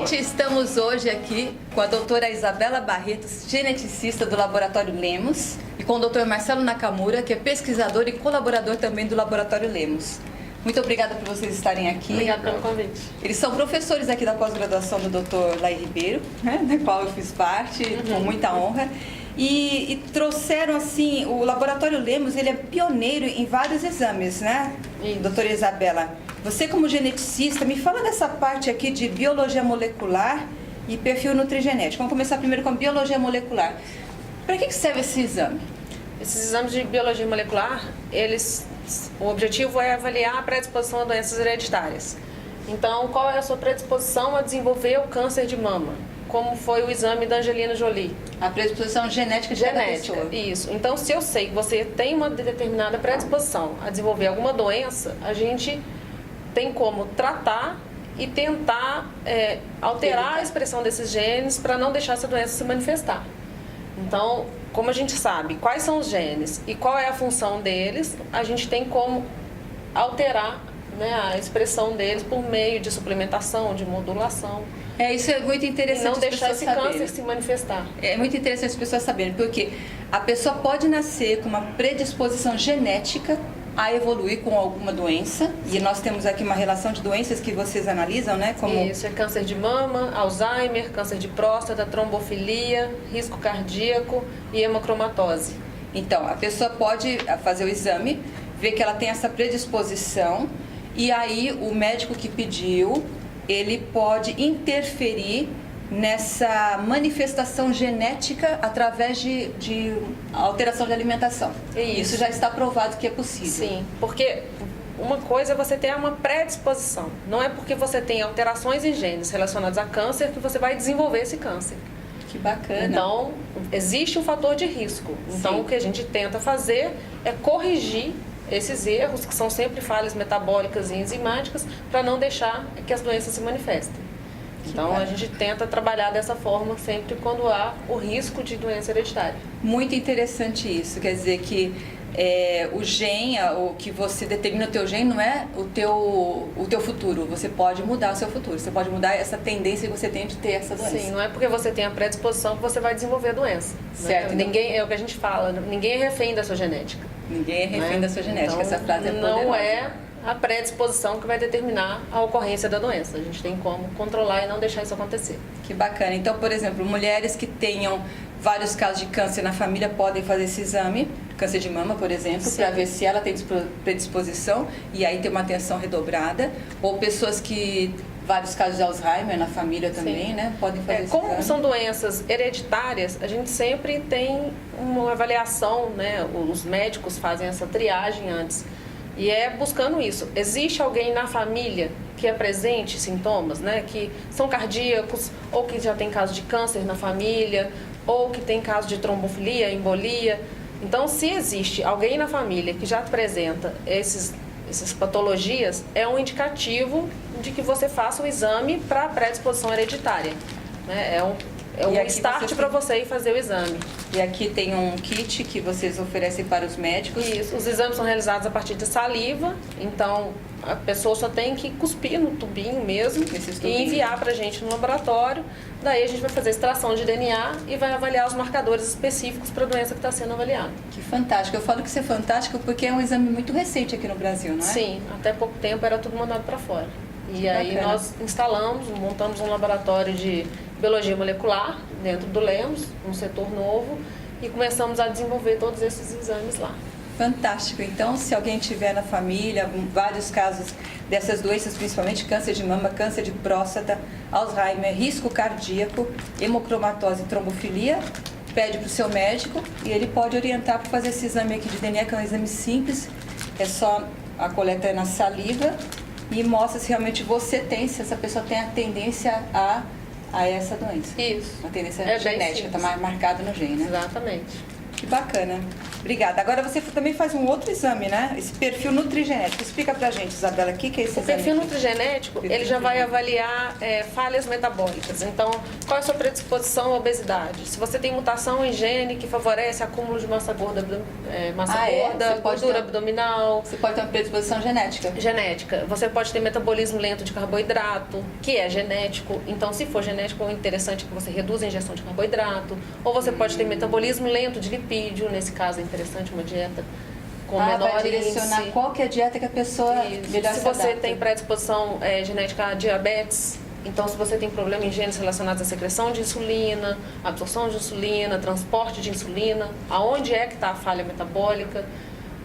Gente, estamos hoje aqui com a doutora Isabela Barretos, geneticista do Laboratório Lemos, e com o doutor Marcelo Nakamura, que é pesquisador e colaborador também do Laboratório Lemos. Muito obrigada por vocês estarem aqui. Obrigada pelo convite. Eles são professores aqui da pós-graduação do Dr. Laí Ribeiro, né, da qual eu fiz parte, com muita honra. E trouxeram, assim, o Laboratório Lemos, ele é pioneiro em vários exames, né, doutora Isabela? Você, como geneticista, me fala dessa parte aqui de biologia molecular e perfil nutrigenético. Vamos começar primeiro com biologia molecular. Para que serve esse exame? Esses exames de biologia molecular, o objetivo é avaliar a predisposição a doenças hereditárias. Então, qual é a sua predisposição a desenvolver o câncer de mama? Como foi o exame da Angelina Jolie? A predisposição genética de cada pessoa. Isso. Então, se eu sei que você tem uma determinada predisposição a desenvolver alguma doença, a gente tem como tratar e tentar alterar a expressão desses genes para não deixar essa doença se manifestar. Então, como a gente sabe quais são os genes e qual é a função deles, a gente tem como alterar, né, a expressão deles por meio de suplementação, de modulação. Isso é muito interessante. E não deixar esse câncer se manifestar. É muito interessante as pessoas saberem, porque a pessoa pode nascer com uma predisposição genética a evoluir com alguma doença, e nós temos aqui uma relação de doenças que vocês analisam, né? Como... Isso, é câncer de mama, Alzheimer, câncer de próstata, trombofilia, risco cardíaco e hemocromatose. Então, a pessoa pode fazer o exame, ver que ela tem essa predisposição, e aí o médico que pediu, ele pode interferir nessa manifestação genética através de alteração de alimentação. Isso já está provado que é possível. Sim, porque uma coisa é você ter uma predisposição. Não é porque você tem alterações em genes relacionados a câncer que você vai desenvolver esse câncer. Que bacana. Então, existe um fator de risco. Então, o que a gente tenta fazer é corrigir esses erros, que são sempre falhas metabólicas e enzimáticas, para não deixar que as doenças se manifestem. Então, a gente tenta trabalhar dessa forma sempre quando há o risco de doença hereditária. Muito interessante isso. Quer dizer que o gene, o que você determina o teu gene, não é o teu futuro. Você pode mudar o seu futuro. Você pode mudar essa tendência que você tem de ter essa doença. Sim, não é porque você tem a predisposição que você vai desenvolver a doença. Certo. Né? Ninguém, é o que a gente fala, ninguém é refém da sua genética. Ninguém é refém da sua genética. Então, essa frase é poderosa. Não é a predisposição que vai determinar a ocorrência da doença. A gente tem como controlar e não deixar isso acontecer. Que bacana. Então, por exemplo, mulheres que tenham vários casos de câncer na família podem fazer esse exame, câncer de mama, por exemplo, para ver se ela tem predisposição e aí ter uma atenção redobrada. Ou pessoas que vários casos de Alzheimer na família também, sim, né? Podem fazer esse como exame. São doenças hereditárias, a gente sempre tem uma avaliação, né? Os médicos fazem essa triagem antes. E é buscando isso. Existe alguém na família que apresente sintomas, né? Que são cardíacos, ou que já tem caso de câncer na família, ou que tem caso de trombofilia, embolia. Então, se existe alguém na família que já apresenta essas patologias, é um indicativo de que você faça o exame para predisposição hereditária. Né? É um start para você ir fazer o exame. E aqui tem um kit que vocês oferecem para os médicos. Isso, os exames são realizados a partir de saliva, então a pessoa só tem que cuspir no tubinho mesmo e enviar para a gente no laboratório. Daí a gente vai fazer extração de DNA e vai avaliar os marcadores específicos para a doença que está sendo avaliada. Que fantástico. Eu falo que isso é fantástico porque é um exame muito recente aqui no Brasil, não é? Sim, até pouco tempo era tudo mandado para fora. E aí bacana. nós instalamos, montamos um laboratório de biologia molecular dentro do Lemos, um setor novo, e começamos a desenvolver todos esses exames lá. Fantástico. Então, se alguém tiver na família vários casos dessas doenças, principalmente câncer de mama, câncer de próstata, Alzheimer, risco cardíaco, hemocromatose e trombofilia, pede para o seu médico e ele pode orientar para fazer esse exame aqui de DNA, que é um exame simples, é só a coleta na saliva e mostra se realmente você tem, se essa pessoa tem a tendência a essa doença. Isso. A tendência genética, está marcada no gene, né? Exatamente. Que bacana. Obrigada. Agora você também faz um outro exame, né? Esse perfil nutrigenético. Explica pra gente, Isabela, o que é esse O exame? perfil aqui? nutrigenético, ele já vai avaliar falhas metabólicas. Então, qual é a sua predisposição à obesidade? Se você tem mutação em gene que favorece acúmulo de massa gorda, gordura abdominal. Você pode ter uma predisposição genética. Genética. Você pode ter metabolismo lento de carboidrato, que é genético. Então, se for genético, é interessante que você reduza a ingestão de carboidrato. Ou você pode ter metabolismo lento de lipídio. Nesse caso, é interessante uma dieta com menor vai direcionar índice. qual que é a dieta que a pessoa melhor Se se você adapta. tem predisposição genética a diabetes, então se você tem problema em genes relacionados à secreção de insulina, absorção de insulina, transporte de insulina, aonde é que está a falha metabólica,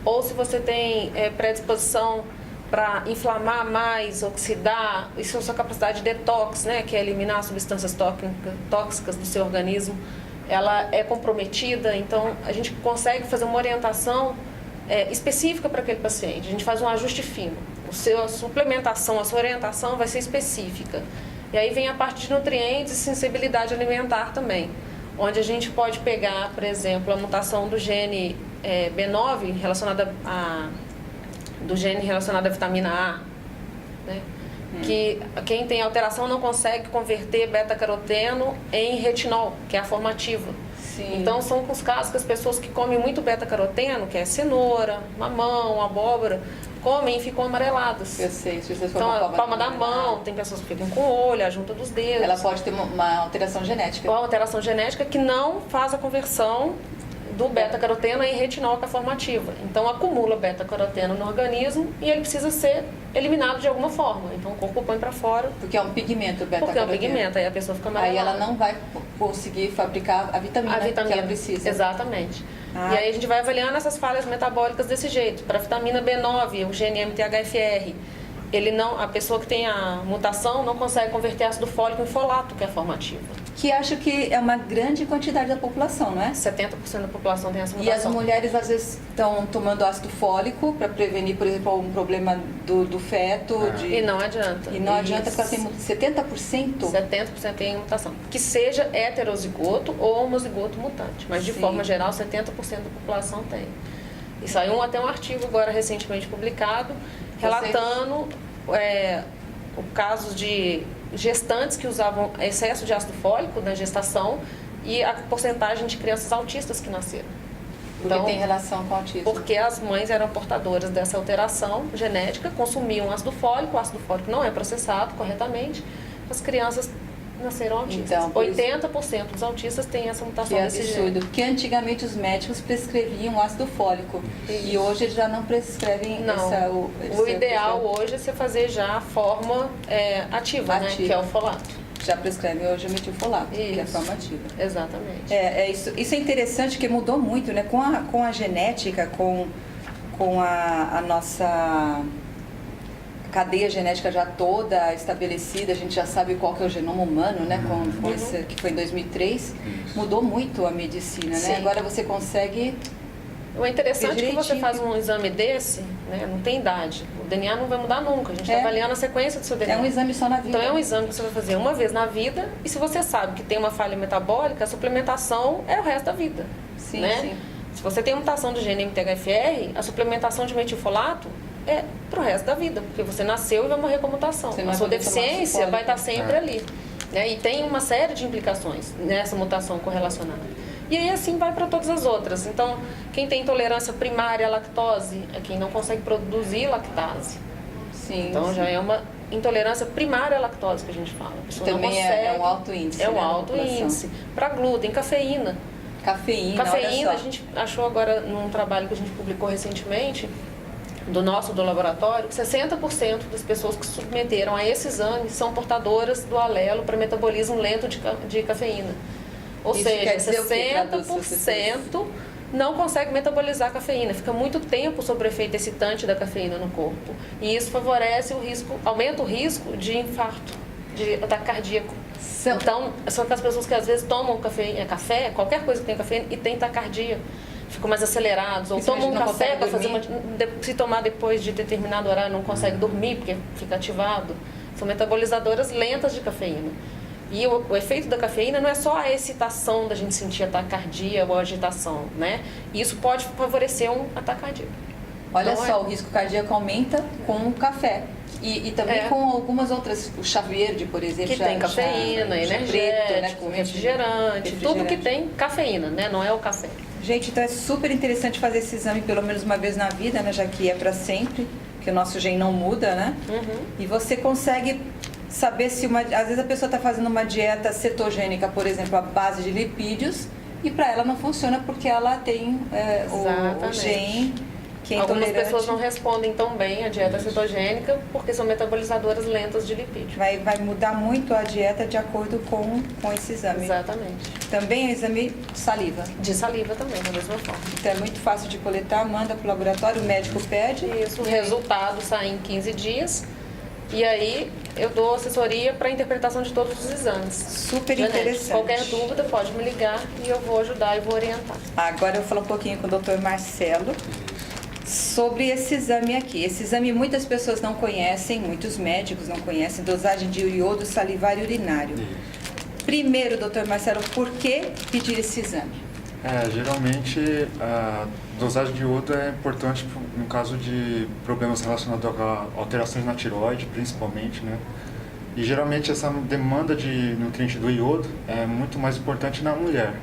ou se você tem predisposição para inflamar mais, oxidar, isso é a sua capacidade de detox, né, que é eliminar substâncias tóxicas do seu organismo, ela é comprometida, então a gente consegue fazer uma orientação específica para aquele paciente. A gente faz um ajuste fino. A suplementação, a sua orientação vai ser específica. E aí vem a parte de nutrientes e sensibilidade alimentar também, onde a gente pode pegar, por exemplo, a mutação do gene B9 relacionada à vitamina A, né? Que quem tem alteração não consegue converter beta-caroteno em retinol, que é a formativa. Sim. Então, são os casos que as pessoas que comem muito beta-caroteno, que é cenoura, mamão, abóbora, comem e ficam amareladas. Eu sei, se você for Então, uma a palma da mão, tem pessoas que ficam com o olho, a junta dos dedos. ela pode ter uma alteração genética. Ou uma alteração genética que não faz a conversão do beta-caroteno em retinol, que é formativa. Então, acumula beta-caroteno no organismo e ele precisa ser eliminado de alguma forma. Então, o corpo põe para fora. Porque é um pigmento, o beta-caroteno. Porque é um pigmento, aí a pessoa fica amarelada. Aí ela não vai conseguir fabricar a vitamina que ela precisa. Exatamente. E aí a gente vai avaliando essas falhas metabólicas desse jeito. Para a vitamina B9, o gene MTHFR, a pessoa que tem a mutação não consegue converter ácido fólico em folato, que é formativa. Que acho que é uma grande quantidade da população, não é? 70% da população tem essa E as mutação. mulheres às vezes estão tomando ácido fólico para prevenir, por exemplo, algum problema do feto. E não adianta. E não adianta porque ela tem 70%. 70% tem mutação. Que seja heterozigoto ou homozigoto mutante. Mas, de Sim. forma geral, 70% da população tem. E saiu até um artigo agora recentemente publicado relatando o caso de gestantes que usavam excesso de ácido fólico na gestação e a porcentagem de crianças autistas que nasceram. Porque tem relação com o autismo. Porque as mães eram portadoras dessa alteração genética, consumiam ácido fólico, o ácido fólico não é processado corretamente, as crianças nasceram autistas. Então, 80% dos autistas têm essa mutação Que desse absurdo, gene. porque antigamente os médicos prescreviam ácido fólico e hoje eles já não prescrevem Não, o ideal hoje é você fazer já a forma ativa, né, que é o folato. Já prescrevem hoje o metilfolato, que é a Isso. forma ativa. Exatamente. Isso é interessante, que mudou muito, né? Com a genética, com a nossa cadeia genética já toda estabelecida, a gente já sabe qual que é o genoma humano, né? Com esse, que foi em 2003, mudou muito a medicina, né? Sim. Agora você consegue... O interessante é que você direitinho. faz um exame desse, né, não tem idade. O DNA não vai mudar nunca, a gente está avaliando a sequência do seu DNA. É um exame só na vida. Então é um exame que você vai fazer uma vez na vida e se você sabe que tem uma falha metabólica, a suplementação é o resto da vida. Sim, né? sim. Se você tem mutação do gene MTHFR, a suplementação de metilfolato é pro resto da vida, porque você nasceu e vai morrer com a mutação. Você não A vai sua poder tomar deficiência fólico. vai estar sempre ali. Né? E tem uma série de implicações nessa mutação correlacionada. E aí assim vai para todas as outras. Então, quem tem intolerância primária à lactose é quem não consegue produzir lactase. Sim, Então sim. já é uma intolerância primária à lactose que a gente fala. A pessoa não Também consegue, é um alto índice. É um né, na alto população. índice. Para glúten, cafeína. Cafeína, Cafeína, olha a só. gente achou agora num trabalho que a gente publicou recentemente, do laboratório, que 60% das pessoas que se submeteram a esse exame são portadoras do alelo para metabolismo lento de cafeína. Ou Isso seja, quer dizer o quê, traduz, 60% não consegue metabolizar a cafeína. Fica muito tempo sob o efeito excitante da cafeína no corpo. E isso favorece o risco, aumenta o risco de infarto, de ataque cardíaco. Então, são aquelas pessoas que às vezes tomam café, qualquer coisa que tem cafeína, e tem taquicardia. Ficam mais acelerados, ou tomam um não café para consegue fazer se tomar depois de determinado horário não consegue dormir porque fica ativado. São metabolizadoras lentas de cafeína. E o efeito da cafeína não é só a excitação da gente sentir ataque cardíaco ou agitação, né? Isso pode favorecer um ataque cardíaco. Olha Então, só, o risco cardíaco aumenta com o café. E também com algumas outras, o chá verde, por exemplo. Que tem cafeína, energético, né, com refrigerante, tudo que tem cafeína, né? Não é o café. Gente, então é super interessante fazer esse exame pelo menos uma vez na vida, né? Já que é para sempre, que o nosso gene não muda, né? E você consegue saber se às vezes a pessoa está fazendo uma dieta cetogênica, por exemplo, à base de lipídios, e para ela não funciona porque ela tem o gene que é Algumas intolerante. pessoas não respondem tão bem à dieta cetogênica porque são metabolizadoras lentas de lipídio. Vai mudar muito a dieta de acordo com esse exame. Exatamente. Também é exame de saliva. De saliva também, da mesma forma. Então é muito fácil de coletar, manda para o laboratório, o médico pede. Isso, o resultado sai em 15 dias. E aí eu dou assessoria para a interpretação de todos os exames. Super Janete, interessante. qualquer dúvida pode me ligar e eu vou ajudar e vou orientar. Agora eu vou falar um pouquinho com o Dr. Marcelo sobre esse exame aqui. Esse exame muitas pessoas não conhecem, muitos médicos não conhecem, dosagem de iodo salivar e urinário. Primeiro, doutor Marcelo, por que pedir esse exame? Geralmente a dosagem de iodo é importante no caso de problemas relacionados a alterações na tireoide, principalmente, né? E geralmente essa demanda de nutriente do iodo é muito mais importante na mulher,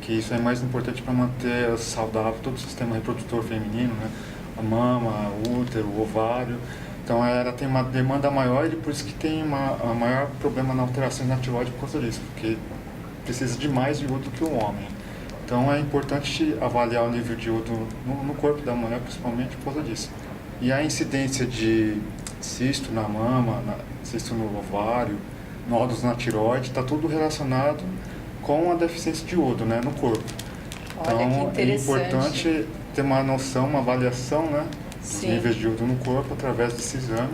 que isso é mais importante para manter saudável todo o sistema reprodutor feminino, né? A mama, o útero, o ovário. Então ela tem uma demanda maior e por isso que tem a maior problema na alteração na tireoide por causa disso, porque precisa de mais iodo do que o homem. Então é importante avaliar o nível de iodo no corpo da mulher, principalmente por causa disso. E a incidência de cisto na mama, cisto no ovário, nódulos na tireoide, está tudo relacionado com a deficiência de iodo, né, no corpo. Olha, então que é importante ter uma noção, uma avaliação, né, dos níveis de iodo no corpo através desse exame.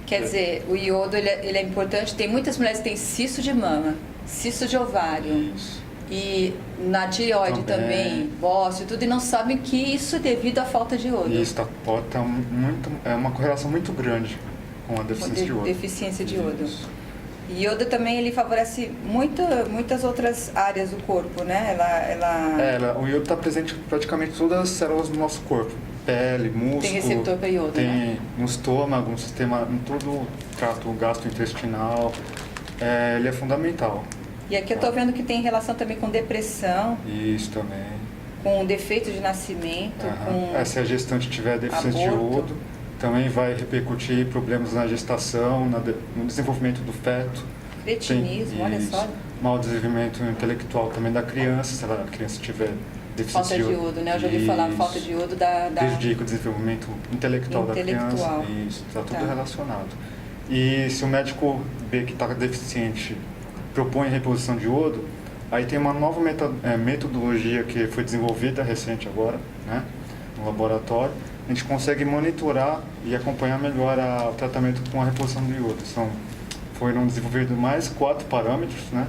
Quer dizer, o iodo ele é importante. Tem muitas mulheres que têm cisto de mama, cisto de ovário. Isso. E na tireoide também, bócio e tudo, e não sabem que isso é devido à falta de iodo. Isso pode estar é uma correlação muito grande com a deficiência de iodo. Deficiência de iodo. Isso. E iodo também ele favorece muitas outras áreas do corpo, né? O iodo está presente em praticamente todas as células do nosso corpo. Pele, músculo. Tem receptor para iodo, tem né? no estômago, no sistema, em todo o trato gastrointestinal. Ele é fundamental. E aqui eu estou vendo que tem relação também com depressão, Isso também. com defeito de nascimento, com Se a gestante tiver deficiência aborto. de iodo, também vai repercutir problemas na gestação, no desenvolvimento do feto. cretinismo, olha só. Mau desenvolvimento intelectual também da criança, se a criança tiver deficiência Falta de iodo, né? Eu já ouvi falar falta de iodo da... prejudica o desenvolvimento intelectual da criança. Isso, está tudo relacionado. E se o médico vê que está deficiente, propõe reposição de iodo, aí tem uma nova metodologia que foi desenvolvida recente agora, né, no laboratório. A gente consegue monitorar e acompanhar melhor o tratamento com a reposição de iodo. Foram desenvolvidos mais 4 parâmetros, né,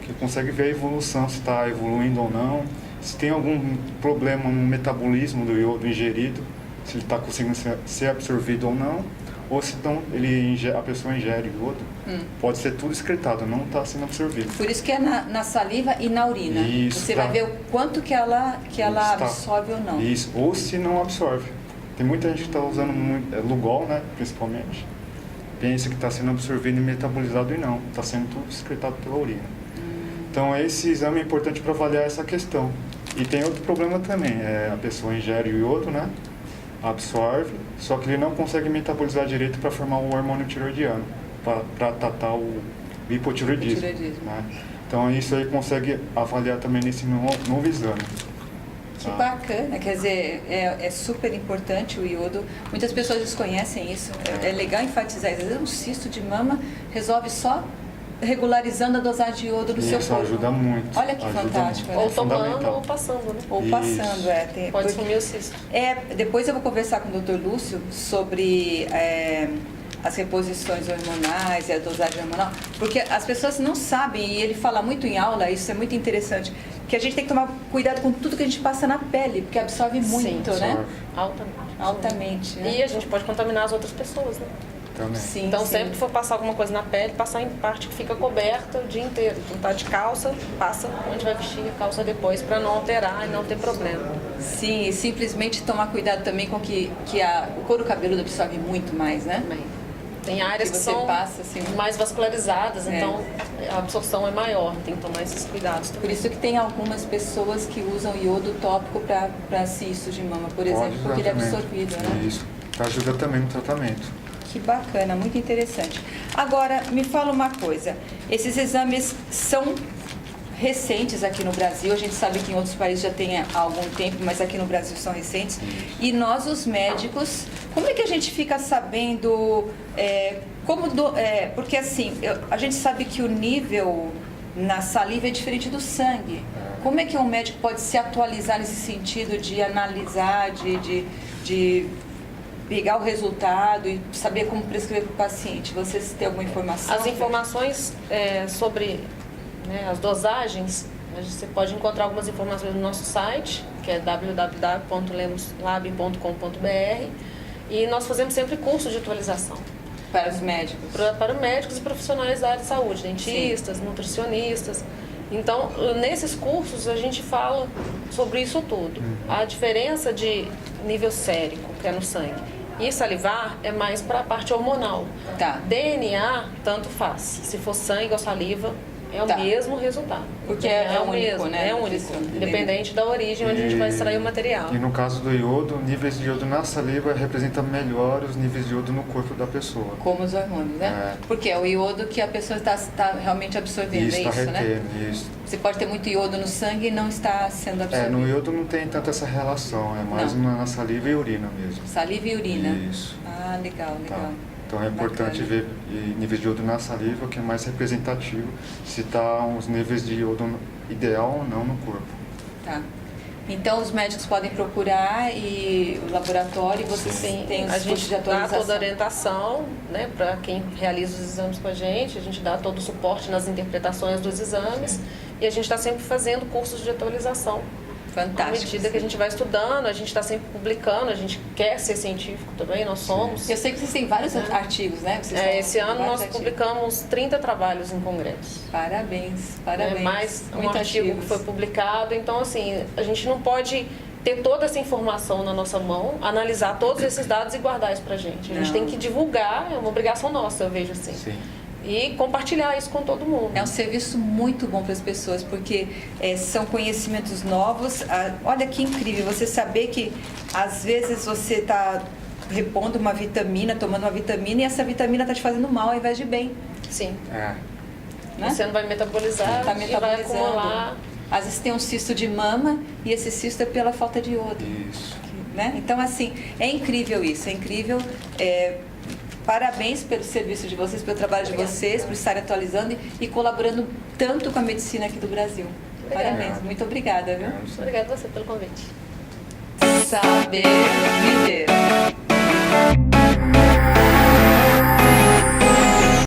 que consegue ver a evolução, se está evoluindo ou não, se tem algum problema no metabolismo do iodo ingerido, se ele está conseguindo ser absorvido ou não, ou se não, a pessoa ingere iodo, pode ser tudo excretado, não está sendo absorvido. Por isso que é na saliva e na urina. Isso, você vai ver o quanto que ela absorve ou não. Isso, ou se não absorve. Tem muita gente que está usando Lugol, né, principalmente. Pensa que está sendo absorvido e metabolizado e não, está sendo tudo excretado pela urina. Então esse exame é importante para avaliar essa questão. E tem outro problema também, a pessoa ingere o iodo, né, absorve, só que ele não consegue metabolizar direito para formar o hormônio tiroidiano, para tratar o hipotiroidismo. Né? Então isso aí consegue avaliar também nesse novo exame. Que bacana, quer dizer, é super importante o iodo. Muitas pessoas desconhecem isso. É legal enfatizar. Às vezes um cisto de mama resolve só regularizando a dosagem de iodo do seu corpo. Isso ajuda muito. Olha que fantástico. Muito. Né? Ou tomando ou passando, né? Ou passando, Pode sumir o cisto. Depois eu vou conversar com o Dr. Lúcio sobre as reposições hormonais e a dosagem hormonal, porque as pessoas não sabem, e ele fala muito em aula, isso é muito interessante, que a gente tem que tomar cuidado com tudo que a gente passa na pele, porque absorve muito, né? Altamente. Altamente. Né? E a gente pode contaminar as outras pessoas, né? também. Sim, Então, sim. sempre que for passar alguma coisa na pele, passar em parte que fica coberta o dia inteiro. Então, tá de calça, passa onde vai vestir a calça depois, para não alterar e não ter problema. Sim, e simplesmente tomar cuidado também com que o couro cabeludo absorve muito mais, né? Também. Tem áreas Que que você são passa, assim. mais vascularizadas, É. então a absorção é maior, tem que tomar esses cuidados também. Por isso que tem algumas pessoas que usam iodo tópico para cisto de mama, por Pode exemplo, usar porque ele é também. absorvido, né? Isso. Ajuda também no tratamento. Que bacana, muito interessante. Agora, me fala uma coisa. Esses exames são recentes aqui no Brasil. A gente sabe que em outros países já tem há algum tempo, mas aqui no Brasil são recentes. E nós, os médicos, como é que a gente fica sabendo porque assim, a gente sabe que o nível na saliva é diferente do sangue. Como é que um médico pode se atualizar nesse sentido de analisar, de pegar o resultado e saber como prescrever para o paciente? Vocês têm alguma informação? As informações sobre as dosagens, você pode encontrar algumas informações no nosso site, que é www.lemoslab.com.br, e nós fazemos sempre curso de atualização. Para os médicos? Para médicos e profissionais da área de saúde, dentistas, nutricionistas. Então, nesses cursos a gente fala sobre isso tudo. A diferença de nível sérico, que é no sangue, e salivar é mais para a parte hormonal. Tá. DNA, tanto faz. Se for sangue ou saliva, é o Tá. mesmo resultado. Porque DNA é único, mesmo, né? É único, independente da origem onde a gente vai extrair o material. E no caso do iodo, níveis de iodo na saliva representam melhor os níveis de iodo no corpo da pessoa. Como os hormônios, né? Porque é o iodo que a pessoa está realmente absorvendo, Isso, é está isso, né? retendo, isso. Você pode ter muito iodo no sangue e não está sendo absorvido. No iodo não tem tanto essa relação, é mais Não. na saliva e urina mesmo. Saliva e urina. Isso. Ah, legal, legal. Tá. Então é importante Bacana. ver níveis de iodo na saliva, que é mais representativo, se está os níveis de iodo ideal ou não no corpo. Tá. Então os médicos podem procurar e o laboratório e vocês têm os A cursos gente de dá atualização. toda a orientação, para quem realiza os exames com a gente dá todo o suporte nas interpretações dos exames e a gente está sempre fazendo cursos de atualização. Fantástico. À medida que a gente vai estudando, a gente está sempre publicando, a gente quer ser científico também, nós somos. Eu sei que vocês têm vários artigos, né? Vocês estão Esse ano vários nós artigos. publicamos 30 trabalhos em congressos. Parabéns, parabéns. Mais um Muitos artigo que artigos. foi publicado. Então, assim, a gente não pode ter toda essa informação na nossa mão, analisar todos esses dados e guardar isso pra gente. A gente Não. tem que divulgar, é uma obrigação nossa, eu vejo assim. Sim. E compartilhar isso com todo mundo. É um serviço muito bom para as pessoas, porque são conhecimentos novos. Olha que incrível você saber que às vezes você está repondo uma vitamina, tomando uma vitamina, e essa vitamina está te fazendo mal ao invés de bem. Sim. Né? Você não vai metabolizar Tá e vai metabolizando. acumular. Às vezes tem um cisto de mama e esse cisto é pela falta de iodo. Isso. Né? Então, assim, é incrível isso, é incrível. Parabéns pelo serviço de vocês, pelo trabalho de vocês, por estarem atualizando e colaborando tanto com a medicina aqui do Brasil. Obrigada. Parabéns, muito obrigada, viu? Obrigada a você pelo convite. Saber